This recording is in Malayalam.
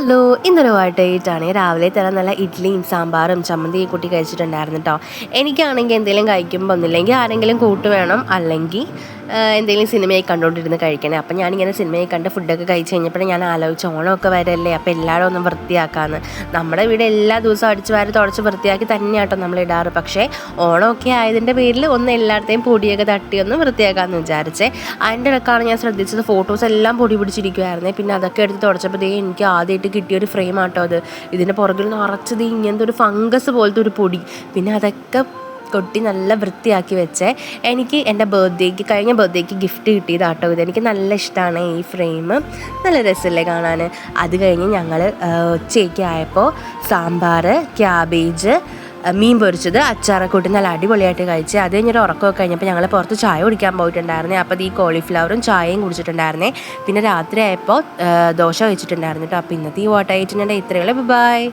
ഹലോ, ഇന്നൊരു വാട്ടായിട്ടാണ് രാവിലെ തന്നെ നല്ല ഇഡ്ഡലിയും സാമ്പാറും ചമ്മന്തിയും കൂട്ടി കഴിച്ചിട്ടുണ്ടായിരുന്നു കേട്ടോ. എനിക്കാണെങ്കിൽ എന്തെങ്കിലും കഴിക്കുമ്പോൾ ഒന്നുമില്ലെങ്കിൽ ആരെങ്കിലും കൂട്ട് വേണം, അല്ലെങ്കിൽ എന്തെങ്കിലും സിനിമയൊക്കെ കണ്ടുകൊണ്ടിരുന്ന് കഴിക്കണേ. അപ്പം ഞാനിങ്ങനെ സിനിമയൊക്കെ കണ്ട് ഫുഡൊക്കെ കഴിച്ച് കഴിഞ്ഞപ്പോഴേ ഞാൻ ആലോചിച്ച് ഓണമൊക്കെ വരല്ലേ, അപ്പോൾ എല്ലാവരും ഒന്ന് വൃത്തിയാക്കാമെന്ന്. നമ്മുടെ വീട് എല്ലാ ദിവസവും അടിച്ച് വാരി തുടച്ച് വൃത്തിയാക്കി തന്നെയാട്ടോ നമ്മൾ ഇടാറ്. പക്ഷേ ഓണമൊക്കെ ആയതിൻ്റെ പേരിൽ ഒന്ന് എല്ലായിടത്തെയും പൊടിയൊക്കെ തട്ടി ഒന്ന് വൃത്തിയാക്കാമെന്ന് വിചാരിച്ചേ. അതിൻ്റെ ഇടയ്ക്കാണ് ഞാൻ ശ്രദ്ധിച്ചത് ഫോട്ടോസ് എല്ലാം പൊടി പിടിച്ചിരിക്കുമായിരുന്നേ. പിന്നെ അതൊക്കെ എടുത്ത് തുടച്ചപ്പോൾ എനിക്ക് ആദ്യമായിട്ട് കിട്ടിയൊരു ഫ്രെയിം ആട്ടോ അത്. ഇതിൻ്റെ പുറകിൽ നിറച്ചത് ഇങ്ങനത്തെ ഒരു ഫംഗസ് പോലത്തെ ഒരു പൊടി. പിന്നെ അതൊക്കെ കൊട്ടി നല്ല വൃത്തിയാക്കി വെച്ചേ. എനിക്ക് എൻ്റെ കഴിഞ്ഞ ബർത്ത്ഡേക്ക് ഗിഫ്റ്റ് കിട്ടിയതാട്ടോ ഇത്. എനിക്ക് നല്ല ഇഷ്ടമാണ് ഈ ഫ്രെയിം, നല്ല രസമല്ലേ കാണാൻ. അത് കഴിഞ്ഞ് ഞങ്ങൾ ഉച്ചയ്ക്ക് ആയപ്പോൾ സാമ്പാർ, ക്യാബേജ്, മീൻ പൊരിച്ചത്, അച്ചാറൊക്കെ കൂട്ടി നല്ല അടിപൊളിയായിട്ട് കഴിച്ച്. അത് കഴിഞ്ഞൊരു ഉറക്കമൊക്കെ കഴിഞ്ഞപ്പോൾ ഞങ്ങൾ പുറത്ത് ചായ കുടിക്കാൻ പോയിട്ടുണ്ടായിരുന്നേ. അപ്പോൾ ഈ കോളിഫ്ലവറും ചായയും കുടിച്ചിട്ടുണ്ടായിരുന്നേ. പിന്നെ രാത്രി ആയപ്പോൾ ദോശ വെച്ചിട്ടുണ്ടായിരുന്നു കേട്ടോ. അപ്പോൾ ഇന്നത്തെ ഈ വാട്ടായിട്ടുണ്ട് ഇത്രയുള്ളൂ. ബൈ.